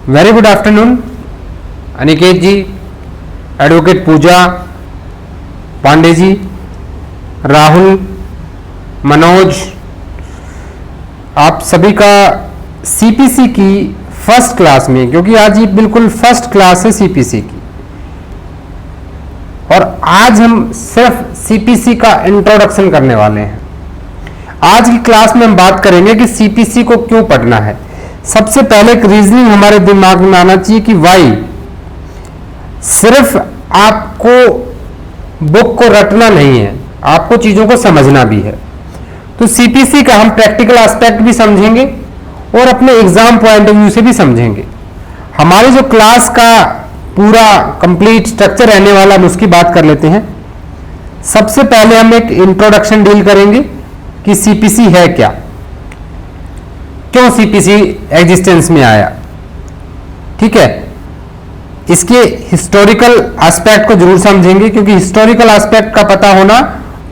Very good afternoon Aniket जी, advocate पूजा पांडे जी, राहुल, मनोज, आप सभी का सीपीसी की फर्स्ट क्लास में, क्योंकि आज ये बिल्कुल फर्स्ट क्लास है सीपीसी की, और आज हम सिर्फ सीपीसी का इंट्रोडक्शन करने वाले हैं। आज की क्लास में हम बात करेंगे कि सीपीसी को क्यों पढ़ना है। सबसे पहले एक रीजनिंग हमारे दिमाग में आना चाहिए कि वाई। सिर्फ आपको बुक को रटना नहीं है, आपको चीजों को समझना भी है। तो सीपीसी का हम प्रैक्टिकल एस्पेक्ट भी समझेंगे और अपने एग्जाम पॉइंट ऑफ व्यू से भी समझेंगे। हमारी जो क्लास का पूरा कंप्लीट स्ट्रक्चर रहने वाला, हम उसकी बात कर लेते हैं। सबसे पहले हम एक इंट्रोडक्शन डील करेंगे कि सीपीसी है क्या, क्यों सीपीसी एग्जिस्टेंस में आया, ठीक है। इसके हिस्टोरिकल एस्पेक्ट को जरूर समझेंगे, क्योंकि हिस्टोरिकल एस्पेक्ट का पता होना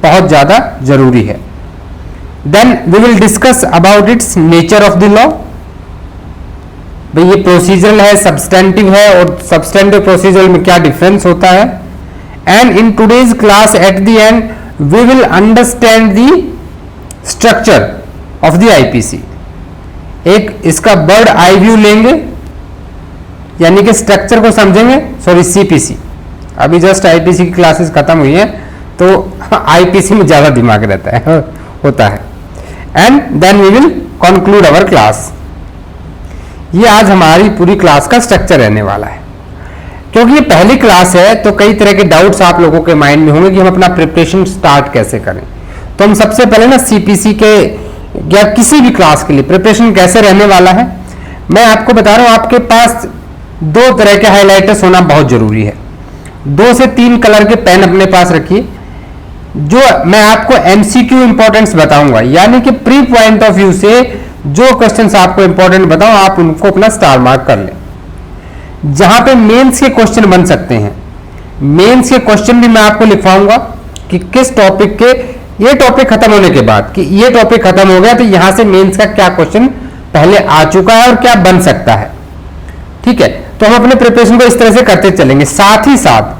बहुत ज्यादा जरूरी है। Then we will discuss about its nature of the law. भाई ये प्रोसीजरल है, सब्सटेंटिव है, और सब्सटेंटिव प्रोसीजरल में क्या डिफरेंस होता है। And in today's class at the end we will understand the structure of the IPC. एक इसका बर्ड आई व्यू लेंगे, यानी कि स्ट्रक्चर को समझेंगे। सॉरी, सीपीसी, अभी जस्ट आईपीसी की क्लासेस खत्म हुई है, तो आईपीसी में ज्यादा दिमाग रहता है होता है। And then we will conclude our class. ये आज हमारी पूरी क्लास का स्ट्रक्चर रहने वाला है। क्योंकि ये पहली क्लास है, तो कई तरह के डाउट्स आप लोगों के माइंड में होंगे कि हम अपना प्रिपरेशन स्टार्ट कैसे करें। तो हम सबसे पहले ना सीपीसी के या किसी भी क्लास के लिए प्रिपरेशन कैसे रहने वाला है, मैं आपको बता रहा हूं। आपके पास दो तरह के हाइलाइटर्स होना बहुत जरूरी है। 2 से 3 कलर के पेन अपने पास रखिए। जो मैं आपको एमसीक्यू इंपॉर्टेंस बताऊंगा, यानी कि प्री पॉइंट ऑफ व्यू से जो क्वेश्चंस आपको इंपॉर्टेंट बताऊं, आप उनको अपना स्टार मार्क कर लें। जहां पे मेंस के क्वेश्चन बन सकते हैं, मेंस के क्वेश्चन भी मैं आपको लिखवाऊंगा कि किस टॉपिक के, ये टॉपिक खत्म होने के बाद कि ये टॉपिक खत्म हो गया तो यहां से मेंस का क्या क्वेश्चन पहले आ चुका है और क्या बन सकता है, ठीक है। तो हम अपने प्रिपरेशन को इस तरह से करते चलेंगे। साथ ही साथ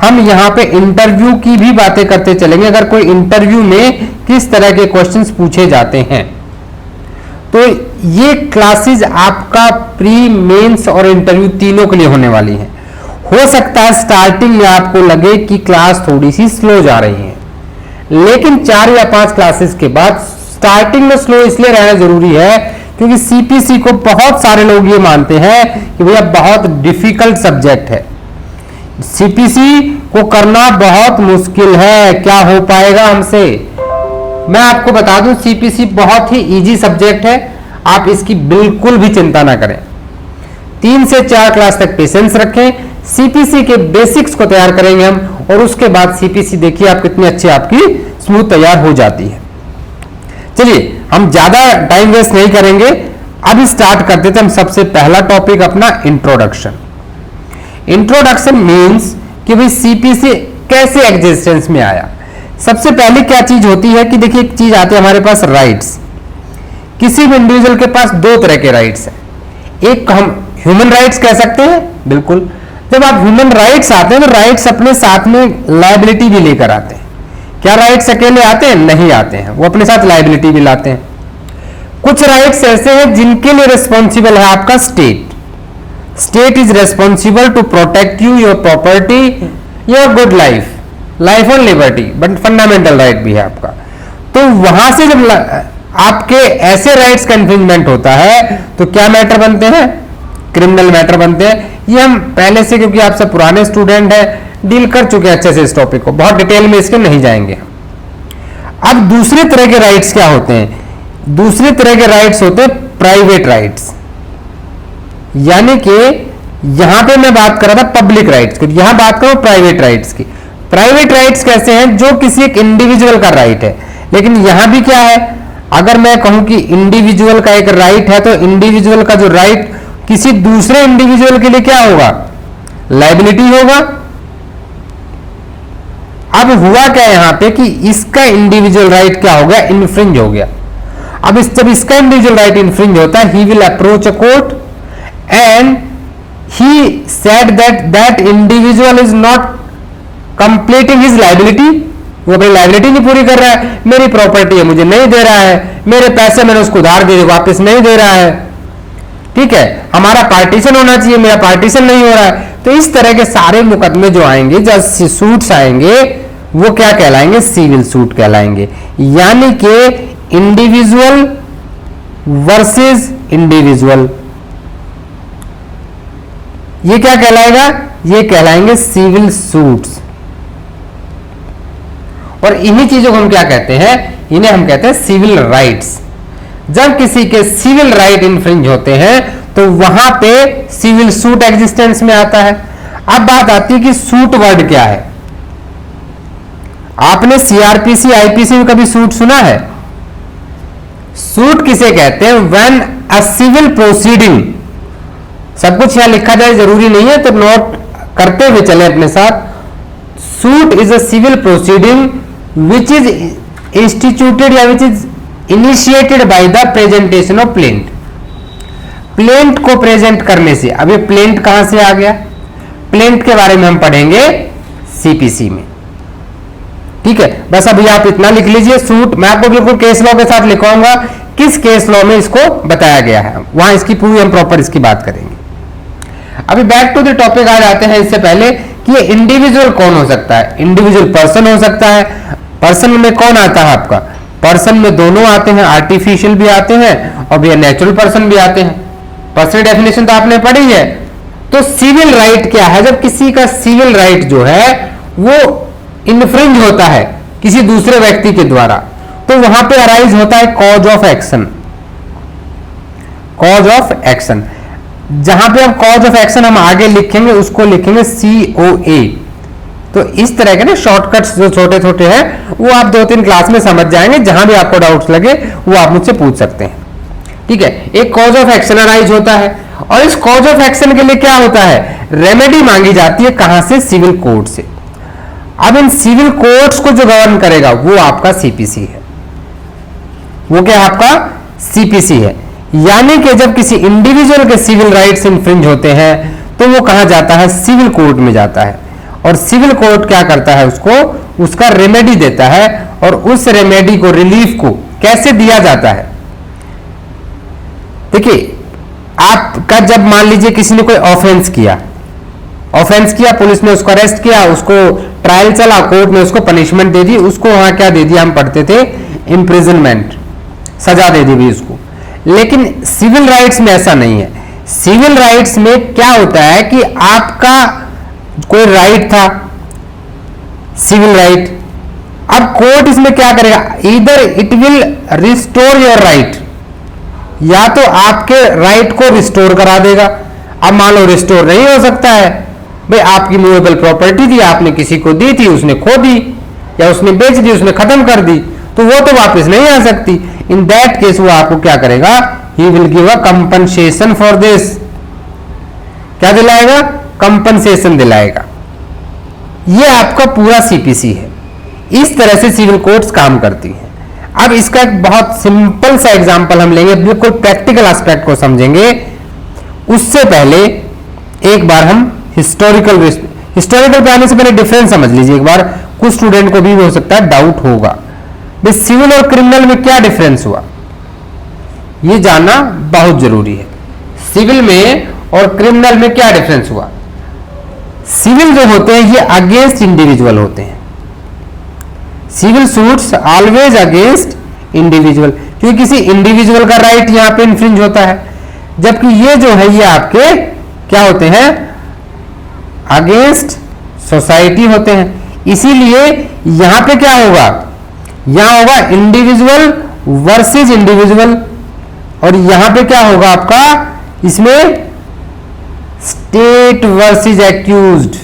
हम यहां पे इंटरव्यू की भी बातें करते चलेंगे। अगर कोई इंटरव्यू में किस तरह के क्वेश्चंस पूछे जाते हैं, तो ये क्लासेस आपका प्री, मेंस और इंटरव्यू तीनों के लिए होने वाली हैं। हो सकता है स्टार्टिंग में आपको लगे कि क्लास थोड़ी सी स्लो जा रही है, लेकिन 4 या 5 क्लासेस के बाद स्टार्टिंग में स्लो इसलिए रहना जरूरी है क्योंकि सीपीसी को बहुत सारे लोग ये मानते हैं कि भैया बहुत डिफिकल्ट सब्जेक्ट है, सीपीसी को करना बहुत मुश्किल है, क्या हो पाएगा हमसे। मैं आपको बता दूं, सीपीसी बहुत ही इजी सब्जेक्ट है, आप इसकी बिल्कुल भी चिंता ना करें। 3 से 4 क्लास तक पेशेंस रखें। सीपीसी के बेसिक्स को तैयार करेंगे हम, और उसके बाद सीपीसी देखिए आप कितनी अच्छी आपकी स्मूथ तैयार हो जाती है। चलिए हम ज्यादा टाइम वेस्ट नहीं करेंगे, अभी स्टार्ट कर देते हैं। हम सबसे पहला टॉपिक अपना इंट्रोडक्शन। इंट्रोडक्शन मींस कि भाई सीपीसी कैसे एग्जिस्टेंस में आया। सबसे पहले क्या चीज होती है कि देखिए, एक चीज आती है हमारे पास, राइट्स। किसी भी इंडिविजुअल के पास 2 तरह के राइट्स हैं। एक हम ह्यूमन राइट्स कह सकते हैं, बिल्कुल। जब आप ह्यूमन राइट्स आते हैं तो राइट्स अपने साथ में लायबिलिटी भी लेकर आते हैं। क्या राइट्स अकेले आते हैं? नहीं आते हैं, वो अपने साथ लायबिलिटी भी लाते हैं। कुछ राइट्स ऐसे हैं जिनके लिए रिस्पॉन्सिबल है आपका state. State is responsible to protect you, your property, your good life, life और लिबर्टी, बट फंडामेंटल राइट भी है आपका। तो वहां से जब आपके ऐसे राइट्स का इन्फ्रिंजमेंट होता है तो क्या मैटर बनते हैं? क्रिमिनल मैटर बनते हैं। ये हम पहले से, क्योंकि आप सब पुराने स्टूडेंट हैं, डील कर चुके हैं अच्छे से इस टॉपिक को, बहुत डिटेल में इसके नहीं जाएंगे। अब दूसरे तरह के राइट्स क्या होते हैं? दूसरे तरह के राइट्स होते हैं प्राइवेट राइट्स, यानी कि यहां पे मैं बात कर रहा था पब्लिक राइट्स की, यहां बात करूं प्राइवेट राइट्स की। प्राइवेट राइट्स कैसे हैं? जो किसी एक इंडिविजुअल का राइट है। लेकिन यहां भी क्या है, अगर मैं कहूं कि इंडिविजुअल का एक राइट है, तो इंडिविजुअल का जो राइट किसी दूसरे इंडिविजुअल के लिए क्या होगा? लायबिलिटी होगा। अब हुआ क्या यहां पे कि इसका इंडिविजुअल राइट क्या हो गया? इन्फ्रिंज हो गया। अब जब इसका इंडिविजुअल राइट इन्फ्रिंज होता है, he will approach a court and he said that individual is not completing his liability, वो अपनी लाइबिलिटी नहीं पूरी कर रहा है, मेरी प्रॉपर्टी है मुझे नहीं दे रहा है, मेरे पैसे मैंने उसको उधार दे वापस नहीं दे रहा है, ठीक है, हमारा पार्टीशन होना चाहिए, मेरा पार्टीशन नहीं हो रहा है। तो इस तरह के सारे मुकदमे जो आएंगे, जब सूट्स आएंगे, वो क्या कहलाएंगे? सिविल सूट कहलाएंगे। यानी कि इंडिविजुअल वर्सेस इंडिविजुअल, ये क्या कहलाएगा? ये कहलाएंगे सिविल सूट्स। और इन्हीं चीजों को हम क्या कहते हैं? इन्हें हम कहते हैं सिविल राइट्स। जब किसी के सिविल राइट इन्फ्रिंज होते हैं तो वहां पे सिविल सूट एग्जिस्टेंस में आता है। अब बात आती है कि सूट वर्ड क्या है। आपने सीआरपीसी आईपीसी में कभी सूट सुना है? सूट किसे कहते हैं? व्हेन अ सिविल प्रोसीडिंग, सब कुछ यहां लिखा जाए जरूरी नहीं है, तो नोट करते हुए चले अपने साथ। Suit is a civil proceeding which is instituted या which is initiated by the presentation of plaint. Plaint को प्रेजेंट करने से, अब ये प्लेंट कहां से आ गया? प्लेंट के बारे में हम पढ़ेंगे सीपीसी में, ठीक है। बस अभी आप इतना लिख लीजिए सूट। मैं आपको बिल्कुल केस लॉ के साथ लिखवाऊंगा किस केस लॉ में इसको बताया गया है, वहां इसकी पूरी हम प्रॉपर इसकी बात करेंगे। अभी बैक टू द टॉपिक आ जाते हैं। इससे पहले कि ये इंडिविजुअल कौन हो सकता है? इंडिविजुअल पर्सन हो सकता है। पर्सन में कौन आता है आपका? पर्सन में दोनों आते हैं, आर्टिफिशियल भी आते हैं और भी नेचुरल पर्सन भी आते हैं। पर्सन डेफिनेशन तो आपने पढ़ी है। तो सिविल राइट क्या है? जब किसी का सिविल राइट जो है वो इन्फ्रिंज होता है किसी दूसरे व्यक्ति के द्वारा, तो वहां पे अराइज होता है cause of action. Cause of action, जहां पे हम कॉज ऑफ एक्शन हम आगे लिखेंगे उसको लिखेंगे COA। तो इस तरह के ना शॉर्टकट्स जो छोटे छोटे हैं वो आप 2-3 क्लास में समझ जाएंगे। जहां भी आपको डाउट्स लगे वो आप मुझसे पूछ सकते हैं, ठीक है। एक कॉज ऑफ एक्शन अराइज होता है और इस कॉज ऑफ एक्शन के लिए क्या होता है? रेमेडी मांगी जाती है। कहां से? सिविल कोर्ट से। अब इन सिविल कोर्ट्स को जो गवर्न करेगा वो आपका सीपीसी है। वो क्या आपका? सीपीसी है। यानी कि जब किसी इंडिविजुअल के सिविल राइट्स इन्फ्रिंज होते हैं तो वो कहां जाता है? सिविल कोर्ट में जाता है। और सिविल कोर्ट क्या करता है? उसको उसका रेमेडी देता है। और उस रेमेडी को, रिलीफ को कैसे दिया जाता है? देखिए, आपका जब मान लीजिए किसी ने कोई ऑफेंस किया, पुलिस ने उसको अरेस्ट किया, उसको ट्रायल चला, कोर्ट में उसको पनिशमेंट दे दी, उसको वहां क्या दे दिया? हम पढ़ते थे इम्प्रिजनमेंट, सजा दे दी भी उसको। लेकिन सिविल राइट्स में ऐसा नहीं है। सिविल राइट्स में क्या होता है कि आपका कोई राइट था, सिविल राइट, अब कोर्ट इसमें क्या करेगा? Either it will restore your right, या तो आपके राइट को रिस्टोर करा देगा। अब मान लो रिस्टोर नहीं हो सकता है, भाई आपकी मूवेबल प्रॉपर्टी थी, आपने किसी को दी थी, उसने खो दी या उसने बेच दी, उसने खत्म कर दी, तो वो तो वापस नहीं आ सकती। इन दैट केस वो आपको क्या करेगा? He will give a compensation for this. क्या दिलाएगा? कंपनसेशन दिलाएगा। ये आपका पूरा सीपीसी है। इस तरह से सिविल कोर्ट्स काम करती हैं। अब इसका एक बहुत सिंपल सा एग्जांपल हम लेंगे, बिल्कुल प्रैक्टिकल एस्पेक्ट को समझेंगे। उससे पहले एक बार हम हिस्टोरिकल पे आने से पहले डिफरेंस समझ लीजिए एक बार। कुछ स्टूडेंट को भी हो सकता है डाउट होगा, भाई सिविल और क्रिमिनल में क्या डिफरेंस हुआ, ये जानना बहुत जरूरी है। सिविल में और क्रिमिनल में क्या डिफरेंस हुआ? सिविल जो होते हैं ये अगेंस्ट इंडिविजुअल होते हैं। Civil suits always against individual, क्योंकि किसी इंडिविजुअल का राइट यहां पे इन्फ्रिंज होता है। जबकि ये जो है ये आपके क्या होते हैं? अगेंस्ट सोसाइटी होते हैं। इसीलिए यहां पे क्या होगा? यहां होगा इंडिविजुअल वर्सेस इंडिविजुअल। और यहां पे क्या होगा आपका? इसमें state versus accused.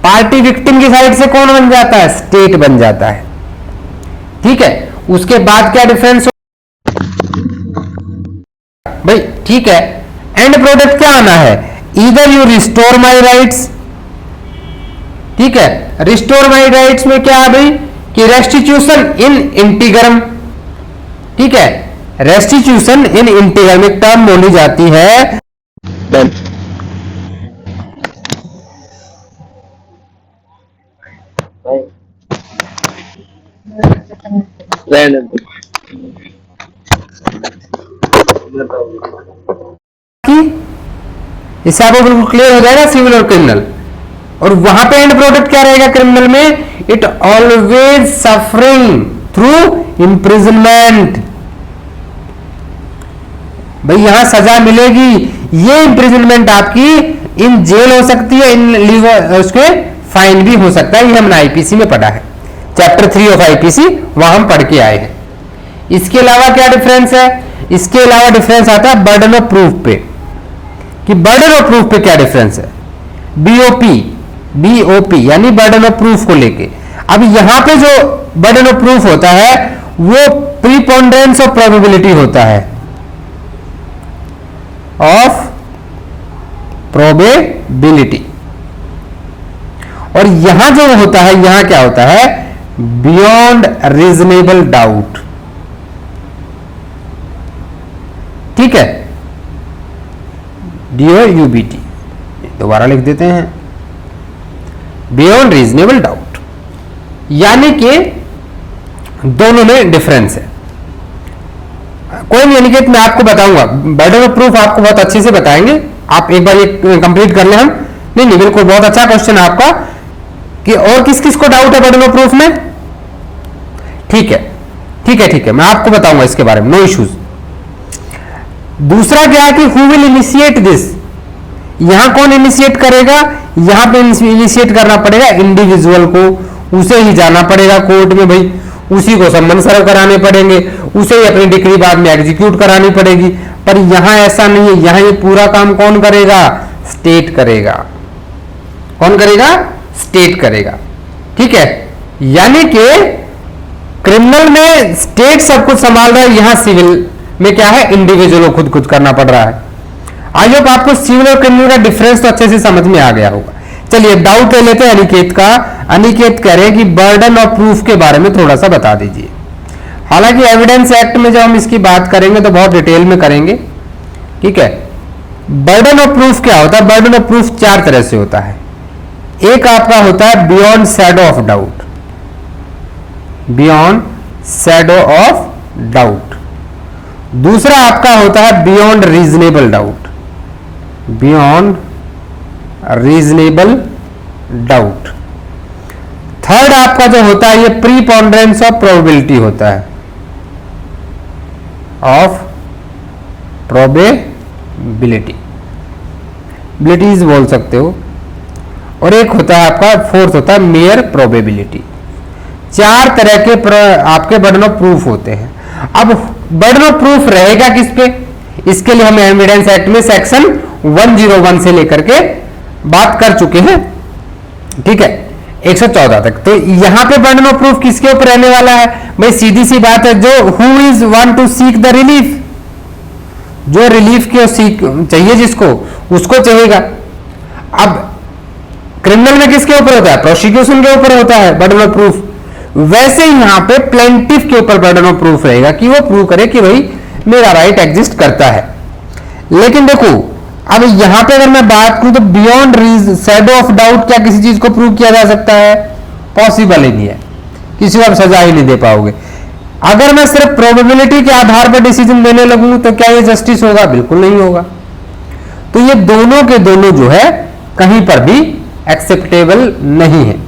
Party victim की साइड से कौन बन जाता है? स्टेट बन जाता है, ठीक है। उसके बाद क्या डिफरेंस भाई? ठीक है, एंड प्रोडक्ट क्या आना है? Either you restore my rights, ठीक है। रिस्टोर माई राइट्स में क्या है भाई? कि रेस्टिट्यूशन इन इंटीग्रम, ठीक है। रेस्टिट्यूशन इन इंटीग्रम एक टर्म बोली जाती है डन। रहने दो। कि इससे आपको बिल्कुल क्लियर हो जाएगा सिविल और क्रिमिनल। और वहां पे एंड प्रोडक्ट क्या रहेगा क्रिमिनल में? It always suffering through imprisonment. भाई यहां सजा मिलेगी, ये इंप्रिजनमेंट आपकी इन जेल हो सकती है, इन लीवर उसके फाइन भी हो सकता है। ये हमने आईपीसी में पढ़ा है, चैप्टर 3 ऑफ आईपीसी, वहां हम पढ़ के आए हैं। इसके अलावा क्या डिफरेंस है? इसके अलावा डिफरेंस आता है बर्डन ऑफ प्रूफ पे, कि बर्डन ऑफ प्रूफ पे क्या डिफरेंस है। बीओपी यानी बर्डन ऑफ प्रूफ को लेके। अब यहां पे जो बर्डन ऑफ प्रूफ होता है वो प्रीपोंडेंस ऑफ प्रोबेबिलिटी होता है, ऑफ प्रोबेबिलिटी। और यहां जो होता है, यहां क्या होता है? Beyond reasonable doubt. ठीक है, DOUBT दोबारा लिख देते हैं, बियॉन्ड रीजनेबल डाउट। यानी कि दोनों में डिफरेंस है। कोई नहीं, अनिकेत मैं आपको बताऊंगा, बर्डन ऑफ प्रूफ आपको बहुत अच्छे से बताएंगे। आप एक बार ये कंप्लीट कर लें हम। नहीं बिल्कुल बहुत अच्छा क्वेश्चन है आपका, कि और किस किस को डाउट है बर्डन ऑफ प्रूफ में। ठीक है ठीक है ठीक है, मैं आपको बताऊंगा इसके बारे में, नो इश्यूज। दूसरा क्या है कि हु विल इनिशिएट दिस, यहां कौन इनिशिएट करेगा? यहां पे इनिशिएट करना पड़ेगा इंडिविजुअल को, उसे ही जाना पड़ेगा कोर्ट में, भाई उसी को सम्मन सर्व कराने पड़ेंगे, उसे ही अपनी डिग्री बाद में एग्जीक्यूट करानी पड़ेगी। पर यहां ऐसा नहीं है, यहां ये पूरा काम कौन करेगा? स्टेट करेगा। कौन करेगा? स्टेट करेगा। ठीक है, यानी कि क्रिमिनल में स्टेट सब कुछ संभाल रहा है, यहां सिविल में क्या है? इंडिविजुअल को खुद खुद करना पड़ रहा है। आई होप आपको सिविल और क्रिमिनल का डिफरेंस तो अच्छे से समझ में आ गया होगा। चलिए डाउट ले लेते हैं अनिकेत का। अनिकेत कह रहे हैं कि बर्डन ऑफ प्रूफ के बारे में थोड़ा सा बता दीजिए। हालांकि एविडेंस एक्ट में जब हम इसकी बात करेंगे तो बहुत डिटेल में करेंगे। ठीक है, बर्डन ऑफ प्रूफ क्या होता है? बर्डन ऑफ प्रूफ 4 तरह से होता है। एक आपका होता है beyond shadow of doubt, beyond shadow of doubt. दूसरा आपका होता है beyond reasonable doubt, beyond reasonable doubt. Third आपका जो होता है ये प्रीपोंडेंस ऑफ प्रोबेबिलिटी होता है, ऑफ प्रोबेबिलिटी, बिलिटीज बोल सकते हो। और एक होता है आपका फोर्थ होता है मेयर प्रोबेबिलिटी। 4 तरह के आपके बर्डन ऑफ प्रूफ होते हैं। अब बर्डन ऑफ प्रूफ रहेगा किस पे? इसके लिए हम एविडेंस एक्ट में सेक्शन 101 से लेकर के बात कर चुके हैं। ठीक है, 114 तक। तो यहां पे बर्डन ऑफ प्रूफ किसके ऊपर रहने वाला है? भाई सीधी सी बात है, जो who is want to seek the relief, जो रिलीफ के सीक चाहिए जिसको, उसको चाहिएगा। अब क्रिमिनल में किसके ऊपर होता है? प्रोसिक्यूशन के ऊपर होता है बर्डन ऑफ प्रूफ। वैसे ही यहां पे प्लेंटिफ के ऊपर बर्डन ऑफ प्रूफ रहेगा कि वो प्रूव करे कि भाई मेरा राइट एग्जिस्ट करता है। लेकिन देखो अब यहां पे अगर मैं बात करूं तो बियॉन्ड शैडो ऑफ डाउट क्या किसी चीज को प्रूव किया जा सकता है? पॉसिबल ही नहीं है, किसी को आप सजा ही नहीं दे पाओगे। अगर मैं सिर्फ प्रोबेबिलिटी के आधार पर डिसीजन देने लगूं तो क्या ये जस्टिस होगा? बिल्कुल नहीं होगा। तो ये दोनों के दोनों जो है कहीं पर भी एक्सेप्टेबल नहीं है।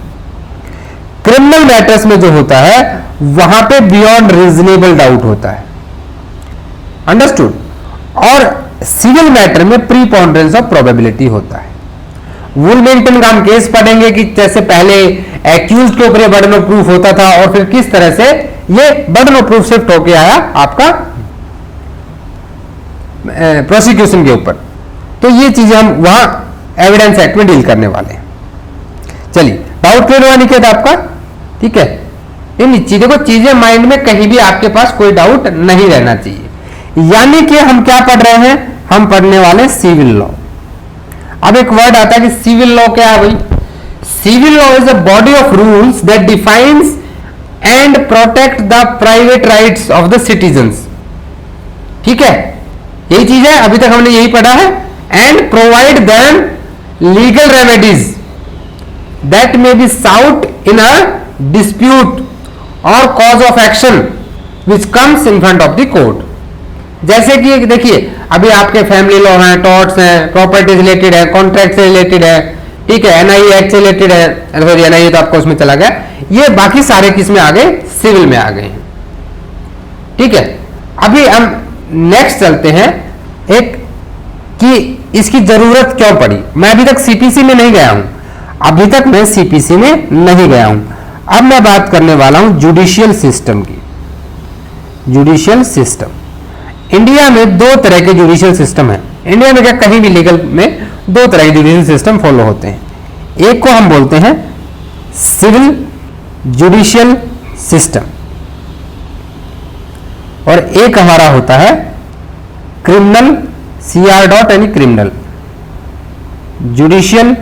क्रिमिनल मैटर्स में जो होता है वहां पे बियॉन्ड रीजनेबल डाउट होता है, अंडरस्टूड। और सिविल मैटर में प्रीपोंडेंस ऑफ प्रोबेबिलिटी होता है। वुलमिंगटन का हम केस पढ़ेंगे कि जैसे पहले एक्यूज के ऊपर बर्डन ऑफ प्रूफ होता था और फिर किस तरह से ये बर्डन ऑफ प्रूफ शिफ्ट होके आया आपका प्रोसिक्यूशन के ऊपर। तो ये चीजें हम वहां एविडेंस एक्ट में डील करने वाले हैं। चलिए डाउट क्लियर हुआ निकेत आपका? ठीक है, इन चीजों को चीजें माइंड में कहीं भी आपके पास कोई डाउट नहीं रहना चाहिए। यानी कि हम क्या पढ़ रहे हैं? हम पढ़ने वाले सिविल लॉ। अब एक वर्ड आता है कि सिविल लॉ क्या है भाई? Civil law is a body of rules that defines and protect the private rights of the citizens. ठीक है, यही चीज है, अभी तक हमने यही पढ़ा है and provide them legal remedies that may be sought in a dispute or cause of action which comes in front of the court. जैसे कि देखिए अभी आपके फैमिली लॉ हैं, टॉर्ट्स हैं, प्रॉपर्टी रिलेटेड है, कॉन्ट्रैक्ट से रिलेटेड है, ठीक है, एनआई एक्ट से रिलेटेड है, सॉरी एनआई तो आपको उसमें चला गया, ये बाकी सारे किस में आ गए, सिविल में आ गए हैं, ठीक है। अभी हम नेक्स्ट चलते हैं एक कि इसकी जरूरत क्यों पड़ी। मैं अभी तक सीपीसी में नहीं गया हूं, अभी तक मैं सीपीसी में नहीं गया हूं। अब मैं बात करने वाला हूं जुडिशियल सिस्टम की। जुडिशियल सिस्टम इंडिया में दो तरह के जुडिशियल सिस्टम है। इंडिया में क्या कहीं भी लीगल में दो तरह के जुडिशियल सिस्टम फॉलो होते हैं। एक को हम बोलते हैं सिविल जुडिशियल सिस्टम और एक हमारा होता है क्रिमिनल सीआर डॉट यानी क्रिमिनल जुडिशियल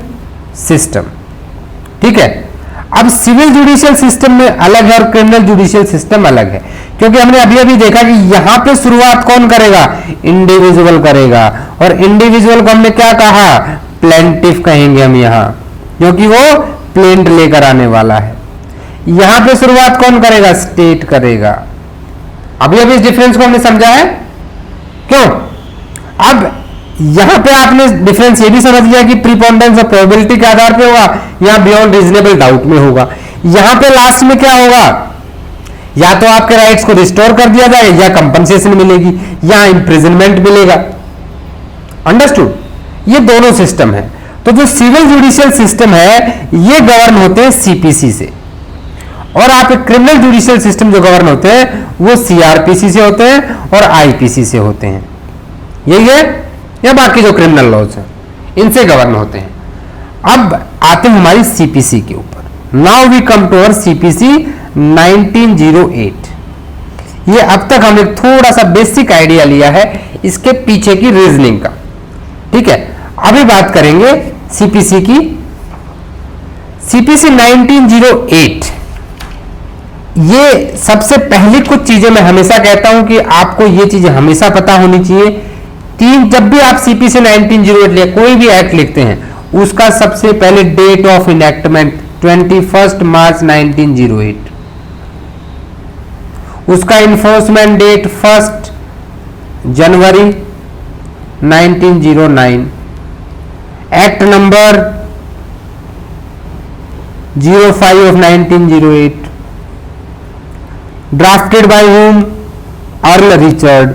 सिस्टम, ठीक है। अब सिविल जुडिशियल सिस्टम में अलग है और क्रिमिनल जुडिशियल सिस्टम अलग है, क्योंकि हमने अभी अभी देखा कि यहां पे शुरुआत कौन करेगा, इंडिविजुअल करेगा, और इंडिविजुअल को हमने क्या कहा, प्लेंटिफ कहेंगे हम यहां, क्योंकि वो प्लेंट लेकर आने वाला है। यहां पे शुरुआत कौन करेगा, स्टेट करेगा। अभी अभी इस डिफरेंस को हमने समझा है क्यों। अब यहां पे आपने डिफरेंस ये भी समझ लिया कि प्रीपोंडेंस और प्रोबेबिलिटी के आधार पे होगा, यहां बियॉन्ड रीजनेबल डाउट में होगा। यहां पे लास्ट में क्या होगा, या तो आपके राइट्स को रिस्टोर कर दिया जाए या कंपनसेशन मिलेगी या इंप्रिजनमेंट मिलेगा। अंडरस्टूड, ये दोनों सिस्टम है। तो जो सिविल जुडिशियल सिस्टम है ये गवर्न होते हैं सीपीसी से, और आप क्रिमिनल जुडिशियल सिस्टम जो गवर्न होते हैं वो सीआरपीसी से होते हैं और आईपीसी से होते हैं। यही है, या बाकी जो क्रिमिनल लॉज हैं इनसे गवर्न होते हैं। अब आते हैं हमारी सीपीसी के ऊपर। Now we come to our CPC 1908। ये अब तक हमने थोड़ा सा बेसिक आइडिया लिया है इसके पीछे की रीजनिंग का, ठीक है। अभी बात करेंगे सीपीसी की। सीपीसी 1908, ये सबसे पहली कुछ चीजें मैं हमेशा कहता हूं कि आपको ये चीजें हमेशा पता होनी चाहिए। जब भी आप सीपीसी 1908 लिए कोई भी एक्ट लिखते हैं उसका सबसे पहले डेट ऑफ इनैक्टमेंट 21 मार्च 1908, उसका enforcement date 1 January 1909, act number 05 of 1908, drafted by home, earl Richard.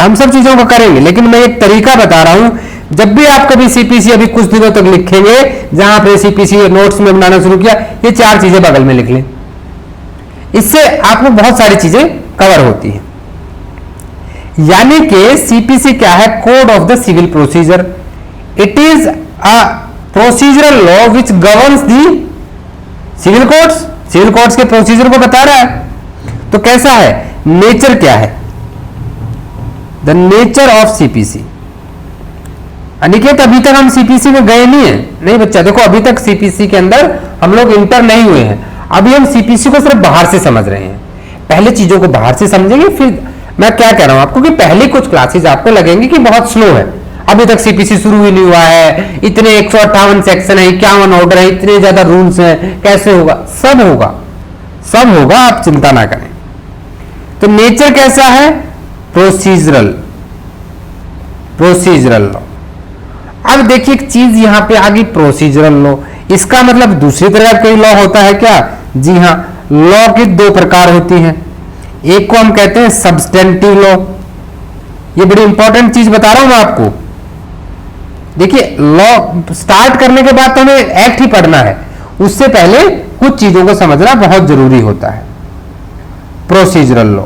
हम सब चीजों को करेंगे, लेकिन मैं एक तरीका बता रहा हूं। जब भी आप कभी सीपीसी अभी कुछ दिनों तक लिखेंगे, जहां पे सीपीसी नोट्स में बनाना शुरू किया, ये चार चीजें बगल में लिख लें, इससे आपको बहुत सारी चीजें कवर होती हैं। यानी कि सीपीसी क्या है, code of the civil procedure. It is a procedural law which governs the civil courts. Civil courts के प्रोसीजर को बता रहा है। तो कैसा है, नेचर क्या है, the nature of CPC. Aniket अभी तक हम सीपीसी में गए नहीं है। नहीं बच्चा, देखो अभी तक सीपीसी के अंदर हम लोग इंटर नहीं हुए हैं। अभी हम सीपीसी को सिर्फ बाहर से समझ रहे हैं। पहले चीजों को बाहर से समझेंगे, फिर मैं क्या कह रहा हूं आपको कि पहले कुछ क्लासेस आपको लगेंगे कि बहुत स्लो है, अभी तक सीपीसी शुरू ही नहीं हुआ है, इतने 158 सेक्शन है, 51 ऑर्डर है, इतने ज्यादा रूल्स हैं, कैसे होगा। सब होगा, सब होगा, आप चिंता ना करें। तो नेचर कैसा है, प्रोसीजरल, प्रोसीजरल लॉ। अब देखिए एक चीज यहां पे आ गई, प्रोसीजरल लॉ। इसका मतलब दूसरी तरह का कोई लॉ होता है क्या, जी हां, लॉ की दो प्रकार होती हैं। एक को हम कहते हैं सब्सटेंटिव लॉ। ये बड़ी इंपॉर्टेंट चीज बता रहा हूं मैं आपको। देखिए लॉ स्टार्ट करने के बाद तो हमें एक्ट ही पढ़ना है, उससे पहले कुछ चीजों को समझना बहुत जरूरी होता है। प्रोसीजरल लॉ,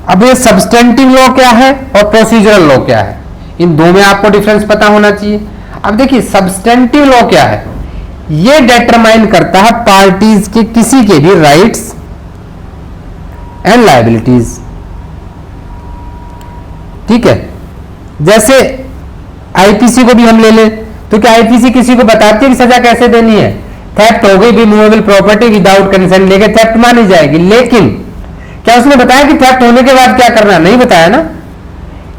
अब ये सब्सटेंटिव लॉ क्या है और प्रोसीजरल लॉ क्या है, इन दो में आपको डिफरेंस पता होना चाहिए। अब देखिए सब्सटेंटिव लॉ क्या है, ये डिटरमाइन करता है पार्टीज के किसी के भी राइट्स एंड लायबिलिटीज, ठीक है। जैसे आईपीसी को भी हम ले लें तो क्या आईपीसी किसी को बताती है कि सजा कैसे देनी है, थेफ्ट हो गई भी मूवेबल प्रॉपर्टी विदाउट कंसेंट लेके थेफ्ट मानी जाएगी, लेकिन क्या उसने बताया कि थेफ्ट होने के बाद क्या करना, नहीं बताया ना।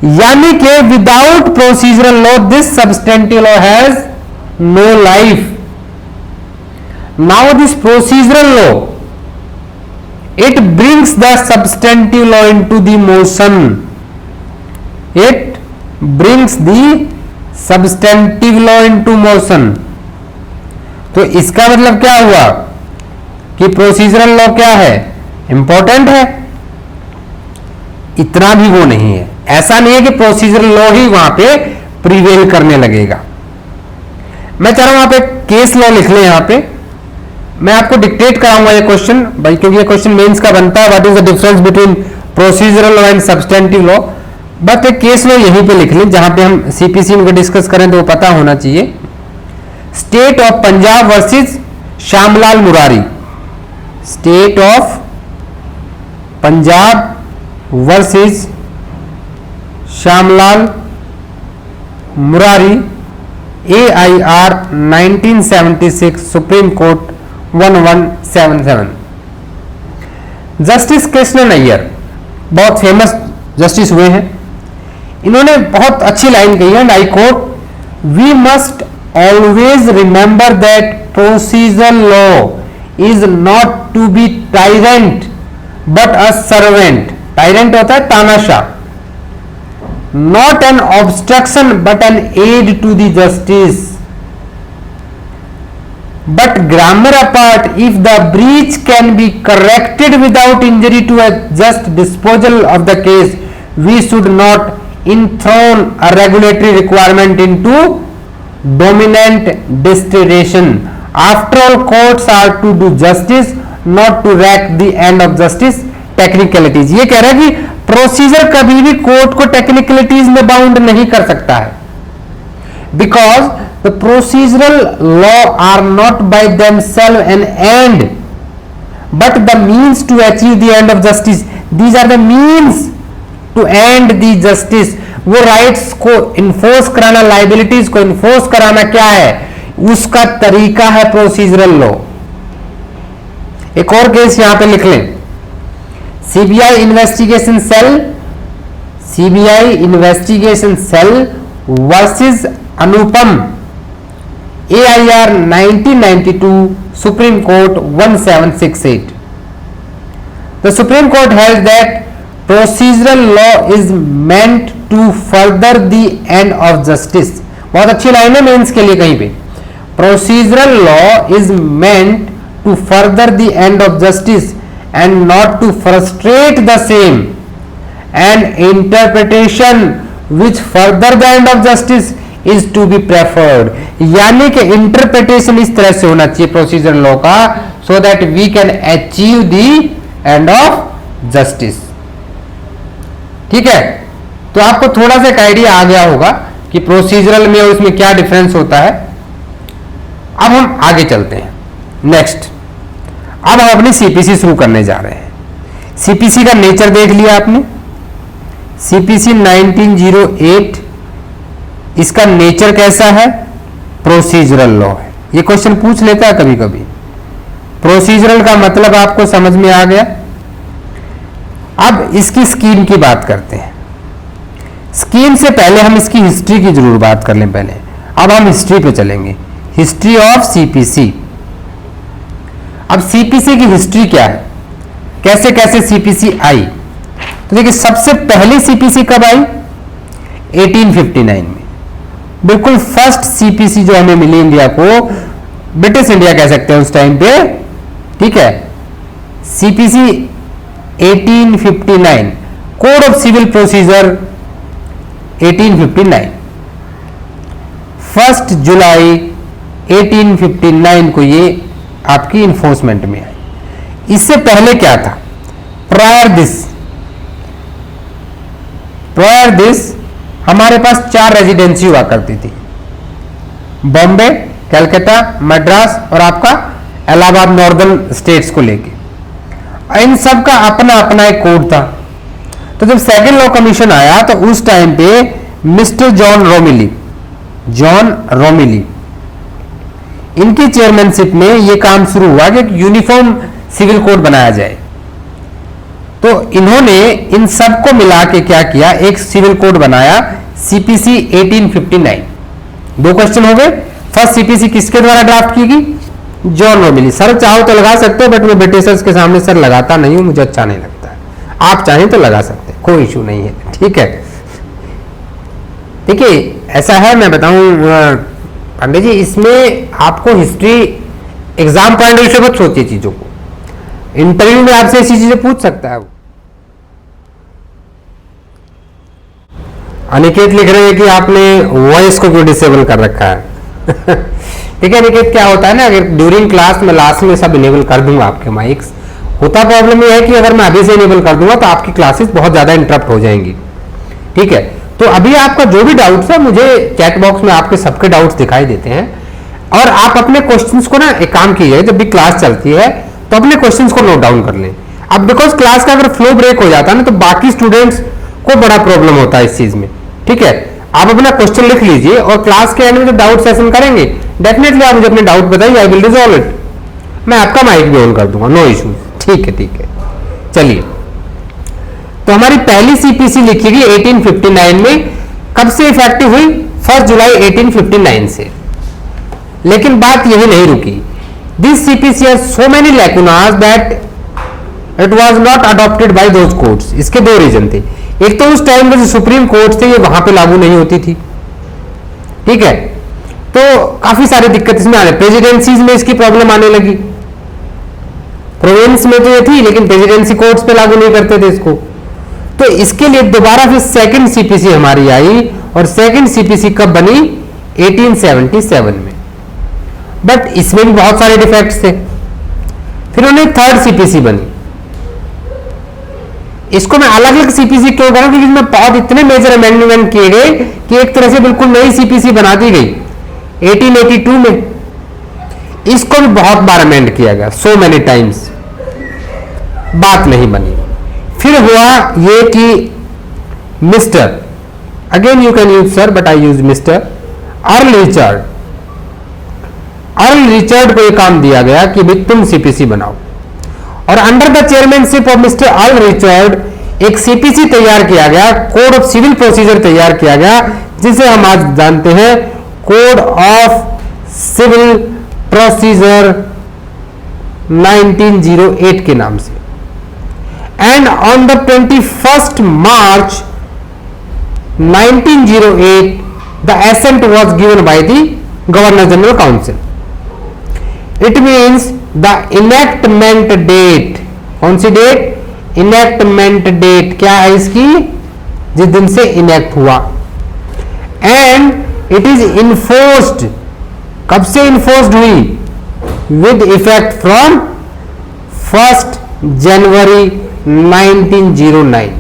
यानी कि without procedural law this substantive law has no life. Now this procedural law it brings the substantive law into the motion. It brings the substantive law into motion. तो इसका मतलब क्या हुआ कि प्रोसीजरल लॉ क्या है, इंपॉर्टेंट है. इतना भी वो नहीं है, ऐसा नहीं है कि प्रोसीजरल लॉ ही वहां पे प्रिवेल करने लगेगा. मैं चाह रहा हूं आप एक केस लॉ लिख लें. यहां पे मैं आपको डिक्टेट कराऊंगा ये क्वेश्चन भाई, क्योंकि ये क्वेश्चन मेंस का बनता है. What is the difference between procedural law and substantive law. But एक केस लॉ यहीं पे लिख लें जहां पे हम सीपीसी में डिस्कस करें तो वो पता होना चाहिए. State of Punjab versus Shyamlal Murari. State of Punjab versus Shyamlal Murari, AIR 1976, supreme court 1177. Justice Krishnan Iyer बहुत फेमस जस्टिस हुए हैं. इन्होंने बहुत अच्छी लाइन कही है, and I quote, we must always remember that procedural law is not to be tyrant but a servant. Tyrant होता है तानाशाह. Not an obstruction but an aid to the justice. But grammar apart, if the breach can be corrected without injury to a just disposal of the case, we should not enthrone a regulatory requirement into dominant destination. After all, courts are to do justice, not to wreck the end of justice technicalities. ये कह रहा है कि procedure कभी भी court को technicalities में bound नहीं कर सकता है. Because the procedural law are not by themselves an end, but the means to achieve the end of justice. These are the means to end the justice. वो rights को enforce कराना, liabilities को enforce कराना क्या है, उसका तरीका है प्रोसीजरल लॉ. एक और केस यहां पे लिख लें. CBI investigation cell, CBI investigation cell versus Anupam, AIR 1992, Supreme Court 1768. The Supreme Court held that procedural law is meant to further the end of justice. बहुत अच्छी लाइन है मेंस के लिए कहीं पे. Procedural law is meant to further the end of justice and not to frustrate the same. And interpretation which further the end of justice is to be preferred. यानी कि interpretation इस तरह से होना चाहिए प्रोसीजर लॉ का, so that we can achieve the end of justice. ठीक है, तो आपको थोड़ा सा एक आइडिया आ गया होगा कि प्रोसीजरल में और इसमें क्या डिफरेंस होता है. अब हम आगे चलते हैं. नेक्स्ट, अब हम अपनी सीपीसी शुरू करने जा रहे हैं. सीपीसी का नेचर देख लिया आपने. सीपीसी 1908, इसका नेचर कैसा है, प्रोसीजरल लॉ है. ये क्वेश्चन पूछ लेता है कभी कभी. प्रोसीजरल का मतलब आपको समझ में आ गया. अब इसकी स्कीम की बात करते हैं. स्कीम से पहले हम इसकी हिस्ट्री की जरूर बात कर लें पहले. अब हम हिस्ट्री पे चलेंगे. History of CPC. अब सीपीसी की हिस्ट्री क्या है, कैसे कैसे सीपीसी आई. तो देखिए, सबसे पहली सीपीसी कब आई, 1859 में. बिल्कुल फर्स्ट सीपीसी जो हमें मिली इंडिया को, ब्रिटिश इंडिया कह सकते हैं उस टाइम पे. ठीक है, CPC 1859, code of civil procedure 1859. 1 जुलाई 1859 को ये आपकी इन्फोर्समेंट में आई. इससे पहले क्या था, प्रायर दिस हमारे पास 4 रेजिडेंसी हुआ करती थी. बॉम्बे, कलकत्ता, मद्रास और आपका इलाहाबाद, नॉर्दर्न स्टेट्स को लेके. इन सब का अपना अपना एक कोड था. तो जब सेकंड लॉ कमीशन आया तो उस टाइम पे मिस्टर जॉन रोमिली इनकी चेयरमैनशिप में यह काम शुरू हुआ कि यूनिफॉर्म सिविल कोड बनाया जाए. तो इन्होंने इन सबको मिला के क्या किया, एक सिविल कोड बनाया सीपीसी 1859। दो क्वेश्चन हो गए। फर्स्ट सीपीसी किसके द्वारा ड्राफ्ट की गई? जॉन रोमिली। सर चाहो तो लगा सकते हो, बट मैं ब्रिटिशर्स के सामने सर लगाता नहीं हूं, मुझे अच्छा नहीं लगता है। आप चाहें तो लगा सकते हैं, कोई इशू नहीं है, ठीक है। देखिए ऐसा है, मैं बताऊं पंडित जी, इसमें आपको history exam point of view से मत सोचिए चीजों को, इंटरव्यू में आपसे ऐसी चीजें पूछ सकता है। अनिकेत लिख रहे हैं कि आपने वॉइस को क्यों डिसेबल कर रखा है। ठीक है अनिकेत, क्या होता है ना, अगर ड्यूरिंग क्लास में लास्ट में सब इनेबल कर दूंगा आपके माइक्स, होता प्रॉब्लम यह है कि अगर मैं अभी से इनेबल कर दूंगा तो आपकी क्लासेस बहुत ज्यादा इंटरप्ट हो जाएंगी। ठीक है, तो अभी आपका जो भी डाउट्स है मुझे चैट बॉक्स में आपके सबके डाउट्स दिखाई देते हैं, और आप अपने क्वेश्चंस को ना एक काम कीजिए, जब भी क्लास चलती है तो अपने क्वेश्चंस को नोट डाउन कर लें। अब बिकॉज क्लास का अगर फ्लो ब्रेक हो जाता है ना, तो बाकी स्टूडेंट्स को बड़ा प्रॉब्लम होता है इस चीज में। ठीक है, आप अपना क्वेश्चन लिख लीजिए और क्लास के एंड में जब डाउट सेशन करेंगे डेफिनेटली आप मुझे अपने डाउट बताइए, आई विल रिजॉल्व इट। मैं आपका माइक भी ऑन कर दूंगा, नो इशू। ठीक है, ठीक है, चलिए। तो हमारी पहली सीपीसी लिखी गई 1859 में, कब से इफेक्टिव हुई? 1 जुलाई 1859 से। लेकिन बात यही नहीं रुकी। This CPC has so many lacunas that it was not adopted by those courts. इसके दो रीजन थे। एक तो उस टाइम में जो सुप्रीम कोर्ट थे ये वहां पे लागू नहीं होती थी। ठीक है, तो काफी सारी दिक्कत इसमें आ रही। प्रेसिडेंसीज में इसकी प्रॉब्लम आने लगी। प्रोविंस में तो ये थी, लेकिन प्रेसिडेंसी कोर्ट्स पे लागू नहीं करते थे इसको। तो इसके लिए दोबारा फिर सेकंड सीपीसी हमारी आई, और सेकंड सीपीसी कब बनी? 1877 में। बट इसमें भी बहुत सारे डिफेक्ट्स थे। फिर उन्हें थर्ड सीपीसी बनी। इसको मैं अलग अलग सीपीसी क्यों करूं? क्योंकि इसमें बहुत इतने मेजर अमेंडमेंट किए गए कि एक तरह से बिल्कुल नई सीपीसी बना दी गई 1882 में। इसको भी बहुत बार अमेंड किया गया, सो मेनी टाइम्स, बात नहीं बनी। फिर हुआ ये कि mister, again you can use sir but I use mister, Earl Richard. Earl Richard को यह काम दिया गया कि भाई तुम सीपीसी बनाओ, और under the chairmanship of mister Earl Richard एक सीपीसी तैयार किया गया, कोड ऑफ सिविल प्रोसीजर तैयार किया गया, जिसे हम आज जानते हैं कोड ऑफ सिविल प्रोसीजर 1908 के नाम से। And on the 21st March 1908 the assent was given by the governor general council. It means the enactment date, कौन सी डेट? इनेक्टमेंट डेट क्या है इसकी? जिस दिन से इनेक्ट हुआ। एंड इट इज इन्फोर्स्ड, कब से इन्फोर्स्ड हुई? विद इफेक्ट फ्रॉम 1 जनवरी 1909।